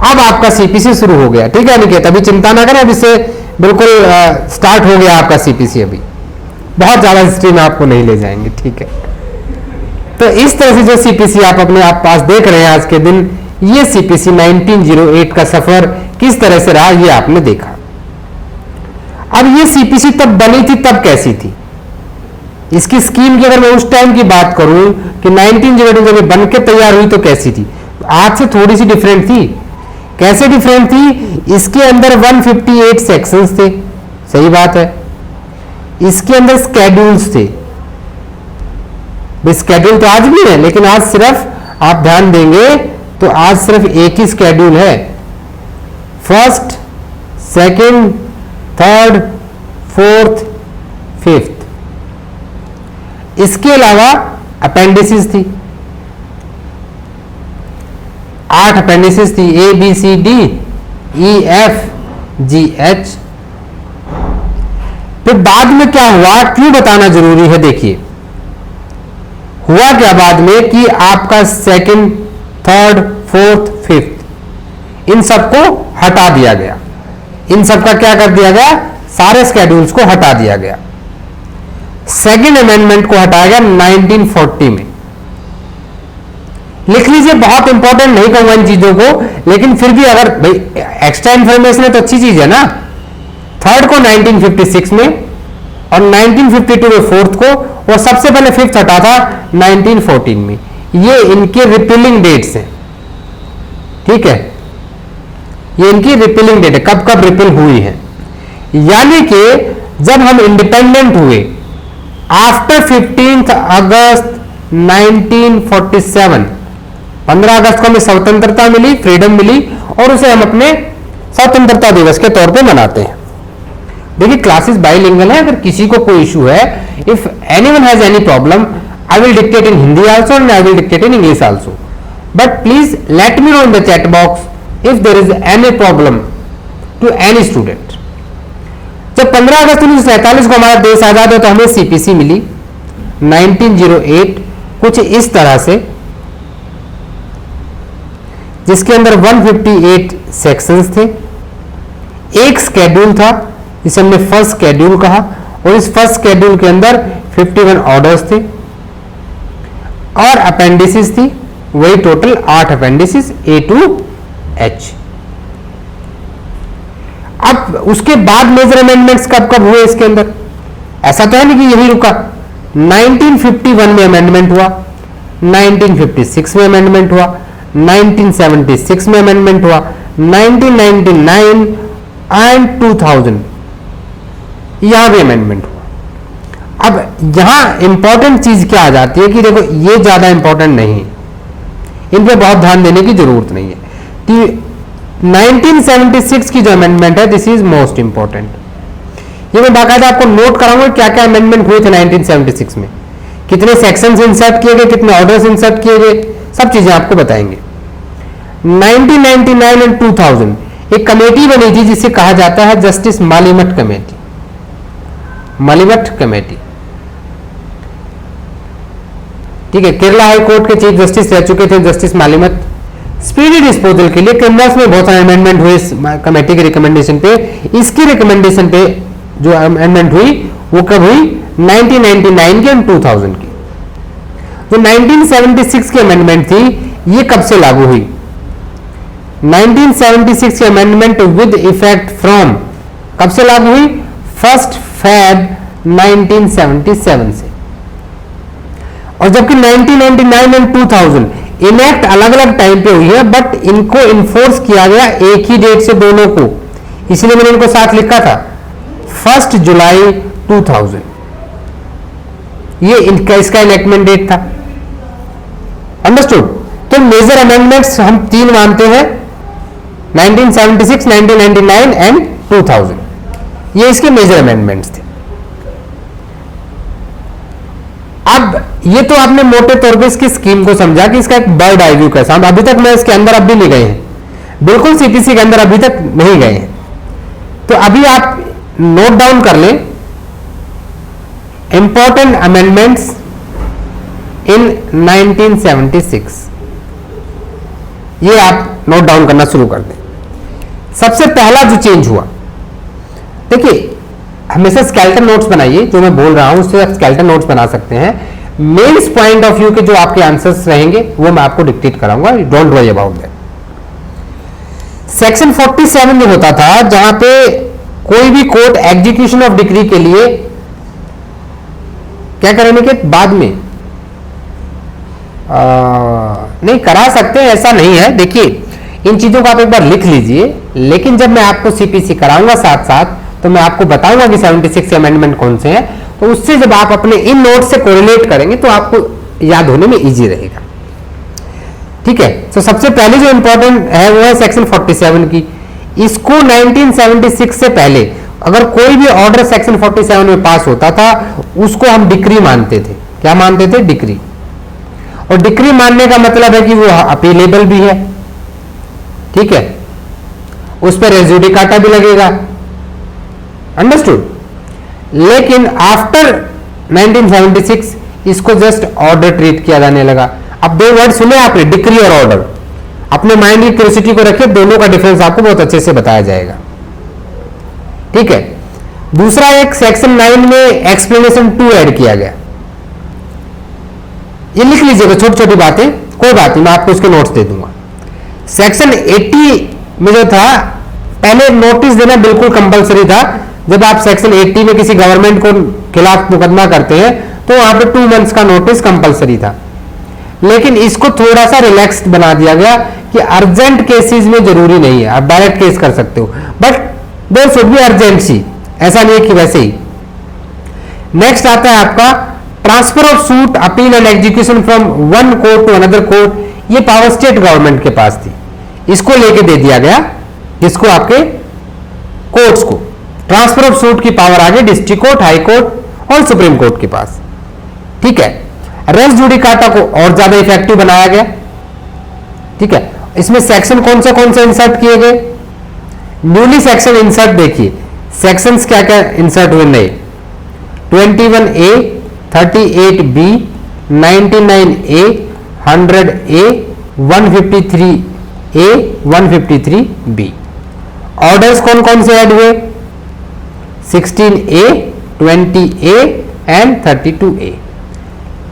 अब आपका सीपीसी शुरू हो गया। ठीक है निकेत, अभी चिंता ना करें, अभी से बिल्कुल स्टार्ट हो गया आपका सीपीसी। अभी बहुत ज्यादा हिस्ट्री में आपको नहीं ले जाएंगे। ठीक है, तो इस तरह से जो सीपीसी आप अपने आप पास देख रहे हैं आज के दिन, ये सीपीसी 1908 का सफर किस तरह से रहा ये आपने देखा। अब ये सीपीसी तब बनी थी, तब कैसी थी? इसकी स्कीम की अगर मैं उस टाइम की बात करूं कि 1908 जब ये बन के तैयार हुई तो कैसी थी, आज से थोड़ी सी डिफरेंट थी। कैसे डिफरेंट थी? इसके अंदर 158 सेक्शंस थे, सही बात है। इसके अंदर स्केड्यूल्स थे। स्केड्यूल तो आज भी है, लेकिन आज सिर्फ आप ध्यान देंगे तो आज सिर्फ एक ही स्केड्यूल है, 1st, 2nd, 3rd, 4th, 5th। इसके अलावा अपेंडिसेस थी, 8 अपेंडिसेस थी, A, B, C, D, E, F, G, H। फिर बाद में क्या हुआ, क्यों बताना जरूरी है? देखिए हुआ क्या बाद में कि आपका 2nd, 3rd, 4th, 5th इन सबको हटा दिया गया। इन सबका क्या कर दिया गया? सारे स्केड्यूल्स को हटा दिया गया। सेकेंड अमेंडमेंट को हटाया गया 1940 में। लिख लीजिए, बहुत इंपॉर्टेंट नहीं कहूंगा इन चीजों को, लेकिन फिर भी अगर भाई एक्स्ट्रा इंफॉर्मेशन है तो अच्छी चीज है ना। 3rd को 1956 में, और 1952 में 4th को, और सबसे पहले 5th हटा था 1914 में। ये इनके रिपीलिंग डेट्स हैं, ठीक है, ये इनकी रिपीलिंग डेट है, कब कब रिपील हुई है। यानी कि जब हम इंडिपेंडेंट हुए आफ्टर 15 अगस्त 1947, 15 अगस्त को हमें स्वतंत्रता मिली, फ्रीडम मिली, और उसे हम अपने स्वतंत्रता दिवस के तौर पे मनाते हैं। देखिए क्लासेस बाइलिंगुअल है, अगर किसी को कोई इशू है, if anyone has any problem, I will dictate in Hindi also and I will dictate in English also, but please let me know in the chat box if there is any problem to any student. जब 15 अगस्त 1947 को हमारा देश आजाद हो तो हमें CPC मिली 1908 कुछ इस तरह से, जिसके अंदर 158 सेक्शंस थे, एक स्केड्यूल था जिसे हमने फर्स्ट स्केड्यूल कहा, और इस फर्स्ट स्केड्यूल के अंदर 51 ऑर्डर्स थे और अपेंडिसेस थी, वही total 8 appendices A to H. अब उसके बाद मेजर अमेंडमेंट्स कब कब हुए इसके अंदर, ऐसा तो है नहीं कि यही रुका। 1951 में अमेंडमेंट हुआ, 1956 में अमेंडमेंट हुआ, 1976 में अमेंडमेंट हुआ, 1999 एंड 2000 यहां भी अमेंडमेंट हुआ। अब यहां इंपॉर्टेंट चीज क्या आ जाती है कि देखो ये ज्यादा इंपॉर्टेंट नहीं है, इन पे बहुत ध्यान देने की जरूरत नहीं है कि 1976 की जो अमेंडमेंट है दिस इज मोस्ट इंपॉर्टेंट। ये मैं बाकायदा आपको नोट कराऊंगा क्या क्या अमेंडमेंट हुए थे 1976 में, कितने सेक्शंस इंसर्ट किए गए, कितने ऑर्डर्स इंसर्ट किए गए, सब चीजें आपको बताएंगे। 1999 एंड 2000 एक कमेटी बनी थी जिसे कहा जाता है जस्टिस मालीमठ कमेटी, मालीमठ कमेटी, ठीक है। केरला हाई कोर्ट के चीफ जस्टिस रह चुके थे जस्टिस मालीमठ। स्पीडी डिस्पोजल के लिए क्रिमिनल्स में बहुत सारे अमेंडमेंट हुए इस कमेटी के रिकमेंडेशन पे। इसकी रिकमेंडेशन पे जो अमेंडमेंट हुई वो कब हुई, 1999 की और 2000 की। जो 1976 की अमेंडमेंट थी ये कब से लागू हुई, 1976 की अमेंडमेंट विद इफेक्ट फ्रॉम कब से लागू हुई, 1 Feb 1977 से। और जबकि 1999 एंड 2000 इनएक्ट अलग अलग टाइम पे हुई है, बट इनको इन्फोर्स किया गया एक ही डेट से दोनों को, इसलिए मैंने इनको साथ लिखा था 1 जुलाई 2000, ये इनका इसका इनेक्टमेंट डेट था। अंडरस्टूड। तो मेजर अमेंडमेंट्स हम 3 मानते हैं, 1976, 1999 एंड 2000, ये इसके मेजर अमेंडमेंट्स थे। अब ये तो आपने मोटे तौर पे इसकी स्कीम को समझा कि इसका एक बर्ड आई व्यू कैसा, हम अभी तक मैं इसके अंदर अब भी नहीं गए हैं, बिल्कुल सीपीसी के अंदर अभी तक नहीं गए हैं। तो अभी आप नोट डाउन कर लें इंपॉर्टेंट अमेंडमेंट्स इन 1976, ये आप नोट डाउन करना शुरू कर दें। सबसे पहला जो चेंज हुआ, देखिए हमेशा स्केलेटन नोट्स बनाइए, जो मैं बोल रहा हूं उससे आप स्केलेटन नोट्स बना सकते हैं। मेंस पॉइंट ऑफ व्यू के जो आपके आंसर्स रहेंगे वो मैं आपको डिक्टेट कराऊंगा, don't worry about that. Section 47 जो होता था, जहां पे कोई भी कोर्ट एग्जीक्यूशन ऑफ डिक्री के लिए क्या करने के बाद में नहीं करा सकते, ऐसा नहीं है। देखिए इन चीजों को आप एक बार लिख लीजिए, लेकिन जब मैं आपको सीपीसी कराऊंगा साथ साथ तो मैं आपको बताऊंगा कि 76 अमेंडमेंट कौन से हैं, तो उससे जब आप अपने इन नोट से कोरिलेट करेंगे तो आपको याद होने में इजी रहेगा, ठीक है। तो सबसे पहले जो इंपॉर्टेंट है वो है सेक्शन 47 की। इसको 1976 से पहले अगर कोई भी ऑर्डर सेक्शन 47 में पास होता था उसको हम डिक्री मानते थे। क्या मानते थे? डिक्री। और डिक्री मानने का मतलब है कि वो अपीलेबल भी है, ठीक है, उस पर रेजुडिकाटा भी लगेगा, अंडरस्टूड। लेकिन आफ्टर 1976 इसको जस्ट ऑर्डर ट्रीट किया जाने लगा। अब 2 वर्ड सुने आपने, डिक्री और ऑर्डर, अपने माइंड की क्यूरियोसिटी को रखिए, दोनों का डिफरेंस आपको बहुत अच्छे से बताया जाएगा, ठीक है। दूसरा एक सेक्शन 9 में एक्सप्लेनेशन 2 ऐड किया गया, ये लिख लीजिएगा, छोटी छोटी बातें, कोई बात नहीं, मैं आपको इसके नोट्स दे दूंगा। सेक्शन 80 में जो था, पहले नोटिस देना बिल्कुल कंपलसरी था। जब आप सेक्शन 80 में किसी गवर्नमेंट को खिलाफ मुकदमा करते हैं तो वहां पे 2 मंथ्स का नोटिस कंपलसरी था। लेकिन इसको थोड़ा सा रिलैक्स्ड बना दिया गया कि अर्जेंट केसेस में जरूरी नहीं है, आप डायरेक्ट केस कर सकते हो, but there should be urgency, ऐसा नहीं है कि वैसे ही। नेक्स्ट आता है आपका transfer of suit, appeal and execution from one court to another court. ये पावर स्टेट गवर्नमेंट के पास थी, इसको लेके दे दिया गया, इसको आपके कोर्ट्स को ट्रांसफर ऑफ सूट की पावर आ गई डिस्ट्रिक्ट कोर्ट, हाई कोर्ट और सुप्रीम कोर्ट के पास। ठीक है, रेस जुडिकाटा को और ज्यादा इफेक्टिव बनाया गया। ठीक है, इसमें सेक्शन कौन से इंसर्ट किए गए, न्यूली सेक्शन इंसर्ट देखिए, सेक्शंस क्या क्या इंसर्ट हुए नए, 21A, 38B, 99A, 100A, 153A, 153B। Orders कौन कौन से ऐड हुए, 16A, 20A and 32A।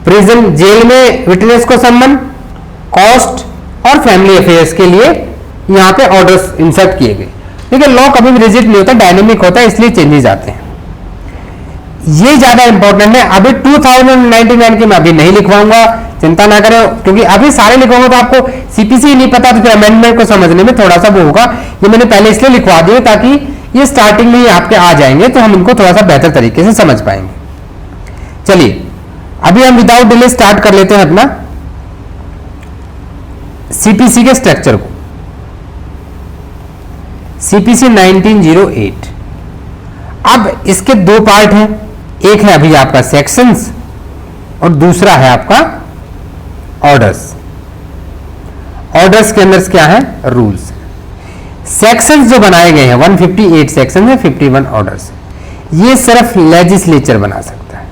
Prison jail में विटनेस को सम्मन, कॉस्ट और फैमिली अफेयर्स के लिए यहां पे ऑर्डर्स इंसर्ट किए गए। ठीक है, लॉ कभी भी रिजिड नहीं होता, डायनेमिक होता है, इसलिए चेंजेस आते हैं। ये ज्यादा इंपॉर्टेंट है। अभी 2099 की मैं अभी नहीं लिखवाऊंगा, चिंता ना करें, क्योंकि अभी सारे लिखवाऊंगा तो आपको सीपीसी नहीं पता तो फिर अमेंडमेंट को समझने में थोड़ा सा वो होगा। ये मैंने पहले इसलिए लिखवा दिए ताकि ये स्टार्टिंग में ही आपके आ जाएंगे तो हम इनको थोड़ा सा बेहतर तरीके से समझ पाएंगे। चलिए अभी हम विदाउट डिले स्टार्ट कर लेते हैं अपना सीपीसी के स्ट्रक्चर को। सीपीसी 1908, अब इसके दो पार्ट हैं, एक है अभी आपका सेक्शंस और दूसरा है आपका ऑर्डर्स। ऑर्डर्स के अंदर क्या है, रूल्स। सेक्शंस जो बनाए गए हैं 158 सेक्शन है, 51 ऑर्डर्स, ये सिर्फ लेजिस्लेचर बना सकता है,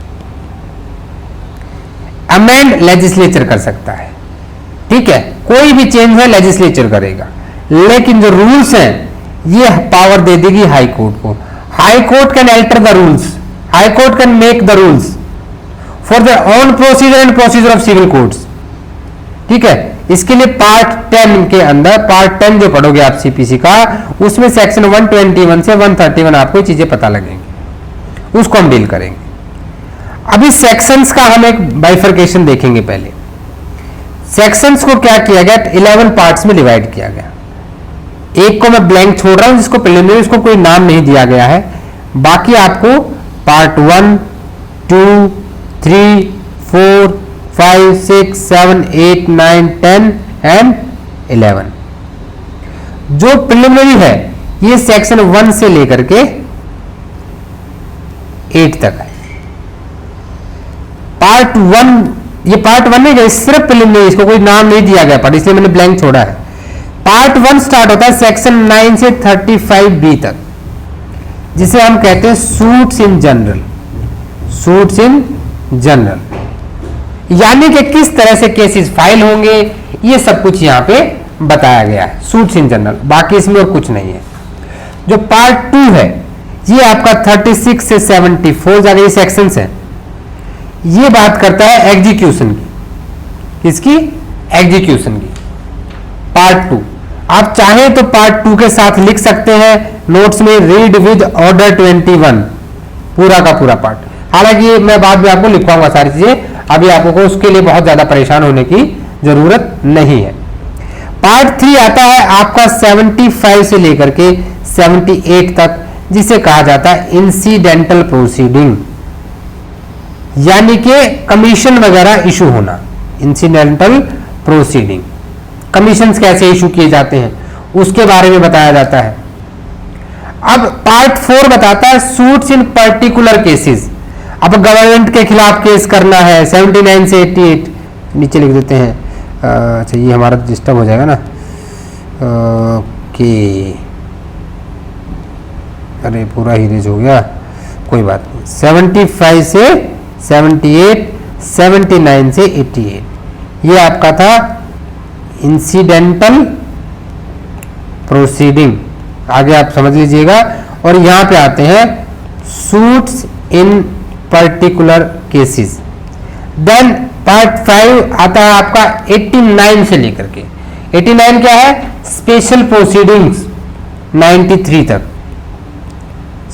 अमेंड लेजिस्लेचर कर सकता है। ठीक है, कोई भी चेंज है लेजिस्लेचर करेगा, लेकिन जो रूल्स हैं ये पावर दे देगी हाई कोर्ट को। High court can alter the rules, high court can make the rules for the own procedure and procedure of civil courts. ठीक है, इसके लिए पार्ट 10 के अंदर, पार्ट 10 जो पढ़ोगे आप सीपीसी का, उसमें सेक्शन 121 से 131 आपको चीजें पता लगेंगी, उसको हम डील करेंगे। अभी सेक्शंस का हम एक बाइफर्केशन देखेंगे। पहले सेक्शंस को क्या किया गया, 11 पार्ट्स में डिवाइड किया गया। एक को मैं ब्लैंक छोड़ रहा हूं जिसको प्रिलिमिनरी, उसको कोई नाम नहीं दिया गया है। बाकी आपको पार्ट 1, 2, 3, 4, 5, 6, 7, 8, 9, 10 एंड 11। जो प्रिलिमिनरी है ये सेक्शन 1 से लेकर के 8 तक है। पार्ट 1, ये पार्ट 1 नहीं है, सिर्फ प्रिलिमिनरी, इसको कोई नाम नहीं दिया गया पर, इसलिए मैंने ब्लैंक छोड़ा है। पार्ट 1 स्टार्ट होता है सेक्शन 9 से 35B तक, जिसे हम कहते हैं suits in general. Suits in general यानी कि किस तरह से केसेस फाइल होंगे, ये सब कुछ यहां पे बताया गया है, सूट्स इन जनरल। बाकी इसमें और कुछ नहीं है। जो पार्ट 2 है ये आपका 36 से 74 जाके ये सेक्शंस है, ये बात करता है एग्जीक्यूशन की। किसकी, एग्जीक्यूशन की। पार्ट 2 आप चाहें तो पार्ट 2 के साथ लिख सकते हैं नोट्स में, रीड विद ऑर्डर 21 पूरा का पूरा पार्ट। हालांकि मैं बाद में आपको लिखवाऊंगा सारी चीजें, अभी आपको उसके लिए बहुत ज्यादा परेशान होने की जरूरत नहीं है। पार्ट 3 आता है आपका 75 से लेकर के 78 तक, जिसे कहा जाता है इंसिडेंटल प्रोसीडिंग, यानी कि कमीशन वगैरह इशू होना। इंसिडेंटल प्रोसीडिंग, कमीशन कैसे इशू किए जाते हैं उसके बारे में बताया जाता है। अब पार्ट 4 बताता है सूट्स इन पर्टिकुलर केसेस। अब गवर्नमेंट के खिलाफ केस करना है 79 से 88, नीचे लिख देते हैं। अच्छा ये हमारा डिस्टर्ब हो जाएगा ना, कि अरे पूरा ही रेज हो गया, कोई बात नहीं। 75 से 78, 79 से 88, ये आपका था इंसिडेंटल प्रोसीडिंग, आगे आप समझ लीजिएगा। और यहां पे आते हैं suits in particular cases. Then part 5 आता है आपका 89 से लेकर के 89 क्या है, स्पेशल प्रोसीडिंग्स 93 तक,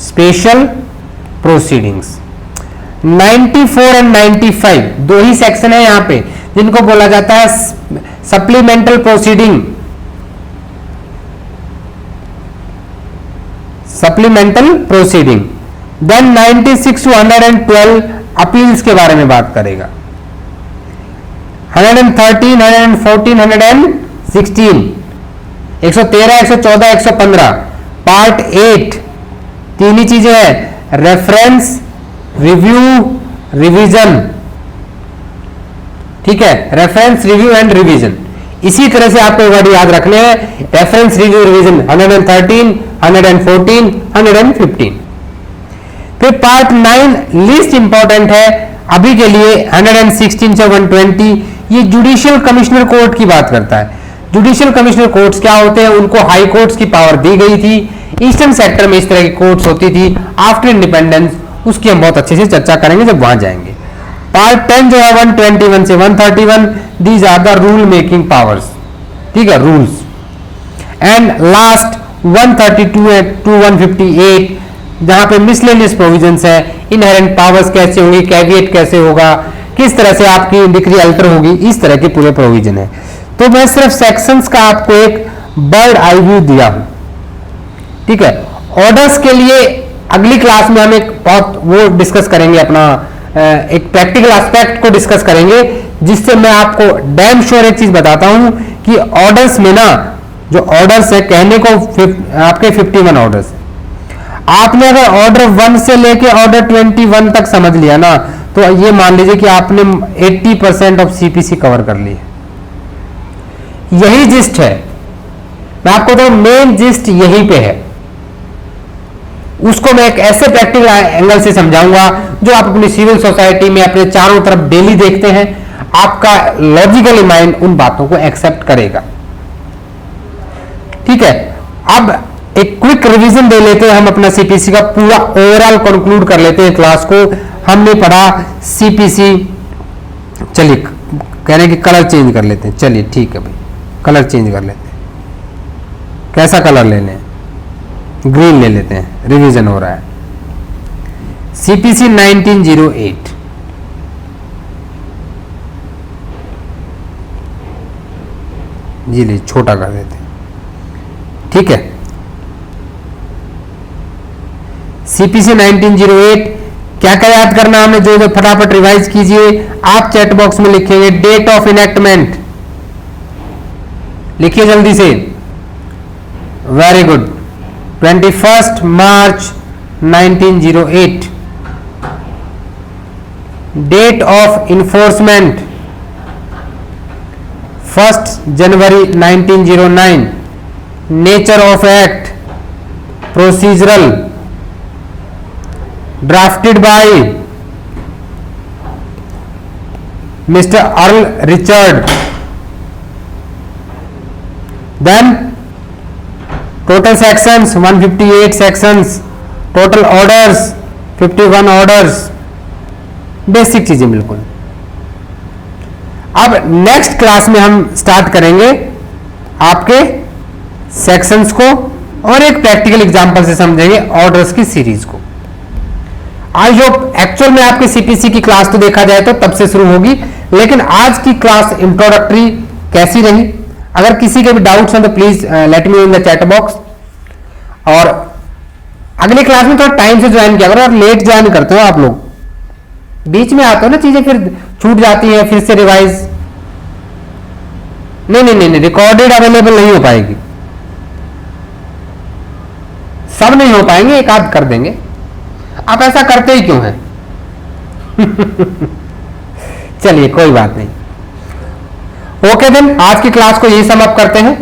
स्पेशल प्रोसीडिंग्स। 94 एंड 95 दो ही सेक्शन है यहाँ पे, जिनको बोला जाता है supplemental proceeding, supplemental proceeding. Then 96 to 112 appeals के बारे में बात करेगा। 113, 114, 116, 113, 114, 115। पार्ट 8 तीन ही चीजें हैं, रेफरेंस, रिव्यू, रिवीजन। ठीक है, रेफरेंस, रिव्यू एंड रिवीजन। इसी तरह से आपको वर्ड याद रखने हैं, रेफरेंस, रिव्यू, रिवीजन। 113, 114, 115। फिर पार्ट 9 लीस्ट इंपॉर्टेंट है अभी के लिए, 116 से 120। ये जुडिशियल कमिश्नर कोर्ट की बात करता है। जुडिशियल कमिश्नर कोर्ट्स क्या होते हैं, उनको हाई कोर्ट्स की पावर दी गई थी। ईस्टर्न सेक्टर में इस तरह की कोर्ट्स होती थी आफ्टर इंडिपेंडेंस, उसकी हम बहुत अच्छे से चर्चा करेंगे जब वहां जाएंगे। पार्ट 10 जो है 121 से 131, these are the rule making powers. ठीक है, रूल्स। एंड लास्ट 132 टू 158 जहां पे मिसलेनियस प्रोविजंस है, इनहेरेंट पावर्स कैसे होंगी, कैविएट कैसे होगा, किस तरह से आपकी डिग्री अल्टर होगी, इस तरह के पूरे प्रोविजन है। तो मैं सिर्फ सेक्शंस का आपको एक बर्ड आई व्यू दिया हूं। ठीक है, ऑर्डर्स के लिए अगली क्लास में हम एक बहुत वो डिस्कस करेंगे, अपना एक प्रैक्टिकल एस्पेक्ट को डिस्कस करेंगे, जिससे मैं आपको डैम श्योर एक चीज बताता हूं कि ऑर्डर्स में ना, जो ऑर्डर्स है कहने को आपके 51 ऑर्डर्स है। आपने अगर ऑर्डर 1 से लेके ऑर्डर 21 तक समझ लिया ना, तो ये मान लीजिए कि आपने 80% ऑफ सीपीसी कवर कर ली है। यही जिस्ट है, मैं आपको तो मेन जिस्ट यहीं पे है। उसको मैं एक ऐसे प्रैक्टिकल एंगल से समझाऊंगा जो आप अपनी सिविल सोसाइटी में अपने चारों तरफ डेली देखते हैं। आपका लॉजिकली माइंड उन बातों को एक्सेप्ट करेगा। ठीक है, अब एक क्विक रिवीजन दे लेते हैं हम अपना सीपीसी का, पूरा ओवरऑल कंक्लूड कर लेते हैं क्लास को। हमने पढ़ा सीपीसी, चलिए कह रहे हैं कि कलर चेंज कर लेते हैं। चलिए ठीक है भाई, कलर चेंज कर लेते हैं। कैसा कलर ले लें? ग्रीन ले लेते हैं, रिवीजन हो रहा है। सीपीसी 1908, जी ली छोटा कर देते हैं। ठीक है, सीपीसी 1908 क्या क्या याद करना हमने, जो जो फटाफट रिवाइज कीजिए। आप चैट बॉक्स में लिखेंगे डेट ऑफ इनेक्टमेंट, लिखिए जल्दी से। Very good, 21 March 1908। Date of enforcement 1 January 1909। Nature of act procedural, drafted by mister Earl Richard. Then total sections 158 sections, total orders 51 orders, basic चीजें बिल्कुल। अब नेक्स्ट क्लास में हम स्टार्ट करेंगे आपके सेक्शंस को और एक प्रैक्टिकल एग्जांपल से समझेंगे ऑर्डर्स की सीरीज को। आई होप एक्चुअल में आपकी सीपीसी की क्लास तो देखा जाए तो तब से शुरू होगी, लेकिन आज की क्लास इंट्रोडक्टरी कैसी रही? अगर किसी के भी डाउट्स हैं तो please let me in the chat box. और अगली क्लास में थोड़ा टाइम से ज्वाइन किया करो, और लेट ज्वाइन करते हो आप लोग, बीच में आते हो ना, चीजें फिर छूट जाती हैं, फिर से रिवाइज। नहीं, रिकॉर्डेड अवेलेबल नहीं हो पाएगी, सब नहीं हो पाएंगे, एक आध कर देंगे। आप ऐसा करते ही क्यों हैं? चलिए कोई बात नहीं। ओके देन, आज की क्लास को यही समाप्त करते हैं।